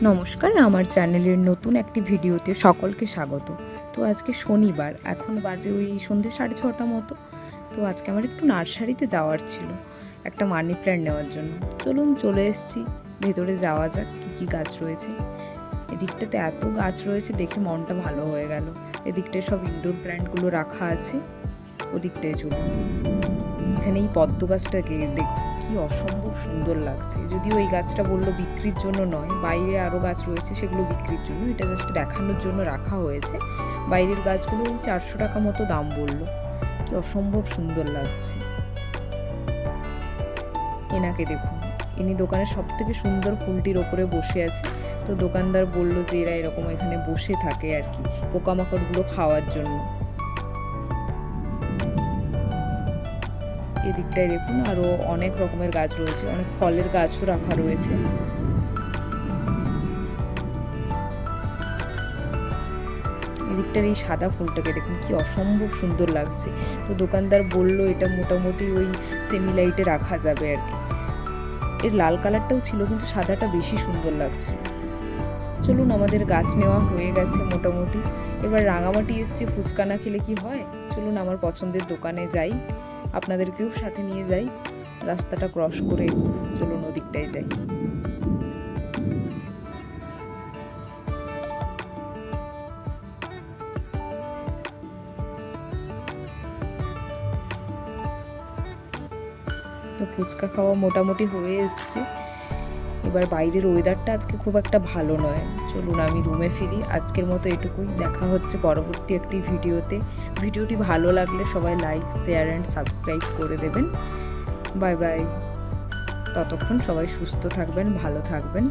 নমস্কার, আমার চ্যানেলের নতুন একটি ভিডিওতে সকলকে স্বাগত। তো আজকে শনিবার, এখন বাজে ওই সন্ধ্যে 6:30 মতো। তো আজকে আমার একটু নার্সারিতে যাওয়ার ছিল একটা মানি প্ল্যান্ট নেওয়ার জন্য। চলুন চলে এসেছি, ভেতরে যাওয়া যাক কী কী গাছ রয়েছে। এদিকটাতে এত গাছ রয়েছে দেখে মনটা ভালো হয়ে গেল। এদিকটায় সব ইনডোর প্ল্যান্টগুলো রাখা আছে, ওদিকটায় চলুন। এখানে এই পদ্ম গাছটাকে দেখুন, কি অসম্ভব সুন্দর লাগছে। যদিও এই গাছটা বললো বিক্রির জন্য নয়, বাইরে আরও গাছ রয়েছে সেগুলো বিক্রির জন্য, এটা জাস্ট দেখানোর জন্য রাখা হয়েছে। বাইরের গাছগুলো ওই 400 টাকা মতো দাম বললো। কি অসম্ভব সুন্দর লাগছে। এনাকে দেখুন, ইনি দোকানের সব থেকে সুন্দর ফুলটির ওপরে বসে আছে। তো দোকানদার বলল যে এরা এরকম এখানে বসে থাকে আর কি, পোকামাকড়গুলো খাওয়ার জন্য। এদিকটায় দেখুন আরো অনেক রকমের গাছ রয়েছে, অনেক ফলের গাছও রাখা রয়েছে। এদিকটার এই সাদা ফুলটাকে দেখুন, কি অসম্ভব সুন্দর লাগছে। তো দোকানদার বলল এটা মোটামুটি ওই সেমি লাইটে রাখা যাবে আর কি। এর লাল কালারটাও ছিল, কিন্তু সাদাটা বেশি সুন্দর লাগছিল। চলুন, আমাদের গাছ নেওয়া হয়ে গেছে মোটামুটি। এবার রাঙামাটি এসছি, ফুচকা না খেলে কি হয়। চলুন আমার পছন্দের দোকানে যাই, আপনাদেরকেও সাথে নিয়ে যাই। রাস্তাটা ক্রস করে চলুন ওদিকটায় যাই। তো ফুচকা খাওয়া মোটামুটি হয়ে এসছে। এবার বাইরের ওয়েদারটা আজকে খুব একটা ভালো নয়। চলুন আমি রুমে ফিরি। আজকের মতো এটুকুই, দেখা হচ্ছে পরবর্তী একটি ভিডিওতে। ভিডিওটি ভালো লাগলে সবাই লাইক, শেয়ার অ্যান্ড সাবস্ক্রাইব করে দেবেন। Bye bye. ততক্ষণ সবাই সুস্থ থাকবেন, ভালো থাকবেন।